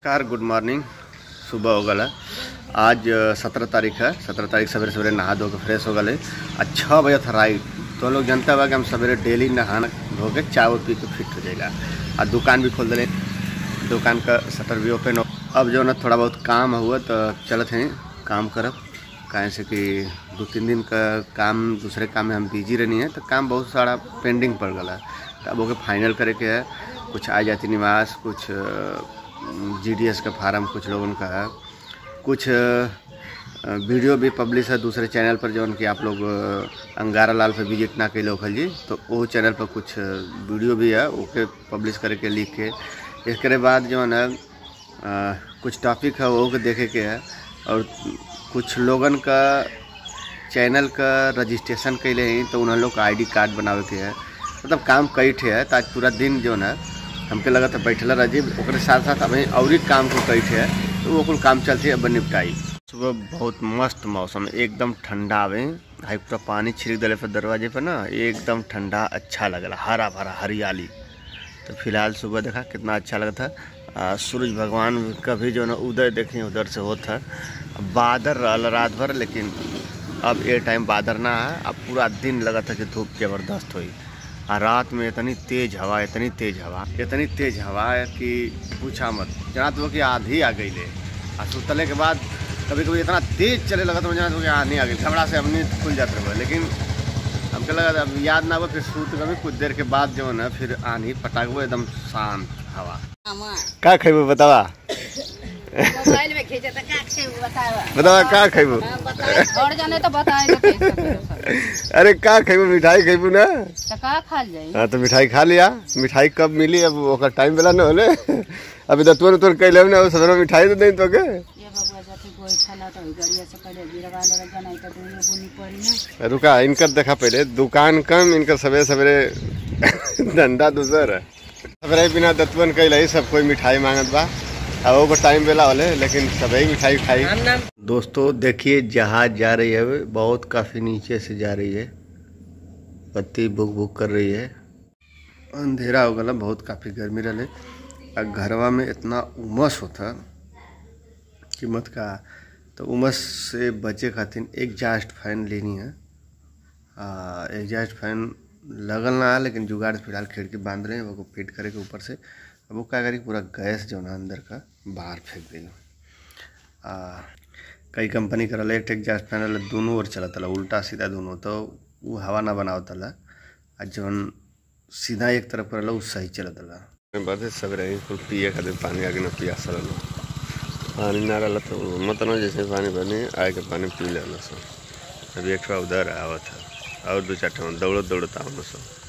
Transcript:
कार good morning. सुबह हो गल आज 17 तारीख है। 17 तारीख सवेरे सवेरे नहा धो के फ्रेश हो गए। 6 बजे था राइट। तो लोग जानता हुआ कि हम सवेरे डेली नहाना धो के चाय पी के फिट हो जाएगा। और दुकान भी खोल दिले, दुकान का शटर भी ओपन हो। अब जो ना थोड़ा बहुत काम हुआ तो चलते हैं काम करब, कहें से कि 2-3 दिन का काम दूसरे काम में हम बिजी रहनी है, तो काम बहुत सारा पेंडिंग पड़ गया। तो अब ओके फाइनल करे के है। कुछ आ जाती निवास, कुछ GDS का फार्म कुछ लोगों का है, कुछ वीडियो भी पब्लिश है दूसरे चैनल पर जो कि आप लोग अंगारा लाल पे विजिट ना कैले होखल जी, तो वो चैनल पर कुछ वीडियो भी है ओके पब्लिश करके लिख के। इसके बाद जो है ना कुछ टॉपिक है वो के देखे के है, और कुछ लोगन का चैनल का रजिस्ट्रेशन कैले हैं तो उन लोग का ID कार्ड बनावे के है। मतलब काम कई ठे है। तो आज पूरा दिन जो ना हमके लगा था बैठला रह जी, ओकरे साथ साथ अभी और काम को कई ठे है, तो वो कुल काम चलते अब निपटाई। सुबह बहुत मस्त मौसम, एकदम ठंडा आवे, हाई पूरा पानी छिड़क दिले पर दरवाजे पर ना, एकदम ठंडा अच्छा लगला, हरा भरा हरियाली। तो फिलहाल सुबह देखा कितना अच्छा लगा था। सूरज भगवान का भी जो ना उदय देखें उधर से होता है। बादल रहल रात भर, लेकिन अब ये टाइम बादल ना है। अब पूरा दिन लगा था कि धूप जबरदस्त हुई। और रात में इतनी तेज़ हवा है कि पूछा मत। जना तो कि आंधी आ गई ले, और सुतले के बाद कभी कभी इतना तेज़ चले लगा तो जना तो कि आंधी आ गई, घबरा से अपनी खुल जाते रहे। लेकिन हमको लगा अब याद ना हो, फिर सूत कभी कुछ देर के बाद जो है ना फिर आंधी पटाक वो एकदम शांत हवा। का खेबू बतावा मोबाइल में खींचे तो बतावा का खेबू और जाने तो बताए। अरे का खेबू, मिठाई खेबू ना तो का खा जाई। हाँ तो मिठाई खा लिया। मिठाई कब मिली, अब ओकर टाइम बेला ना होले। अभी तो तुर कैले ना सवेरे मिठाई तो नहीं तो के ये बबुआ जाती कोई खाना तो गड़िया से पहले गिरवा ले जाना तो दुनिया बुनी पड़ी ना। रुका इनकर देखा पहले दुकान कम, इनकर सवेरे सवेरे धंधा दूसर है। सवेरे बिना दतवन कैले सब कोई मिठाई मांगत बा, अब वो टाइम बेला होले, लेकिन सभी मिठाई खाई। दोस्तों देखिए जहाज जा रही है, बहुत काफ़ी नीचे से जा रही है, बत्ती बुक बुक कर रही है। अंधेरा हो गया, बहुत काफ़ी गर्मी रहे। और घरवा में इतना उमस होता कि मत का। तो उमस से बचे खातिर एग्जॉस्ट फैन लेनी है। एग्जॉस्ट फैन लगल ना है, लेकिन जुगाड़ फिलहाल खिड़की बांध रहे हैं वो फिट करे के ऊपर से। अब वो क्या करी पूरा गैस जो ना अंदर का बाहर फेंक देगा। कई कंपनी का रहा एग्जॉस्ट फैन दोनों ओर चलता ला, उल्टा सीधा दोनों, तो वो हवा ना बनावता ला। और जौन सीधा एक तरफ कर ला वो सही चलता ला। बात सवेरे पिए खातिर पानी आगे ना पियास रहा, पानी ना रहा तो मत ना जैसे पानी बने आए के पानी पी लेना सब। अभी एक उधर आवत है और 2-4 दौड़त आवत सब।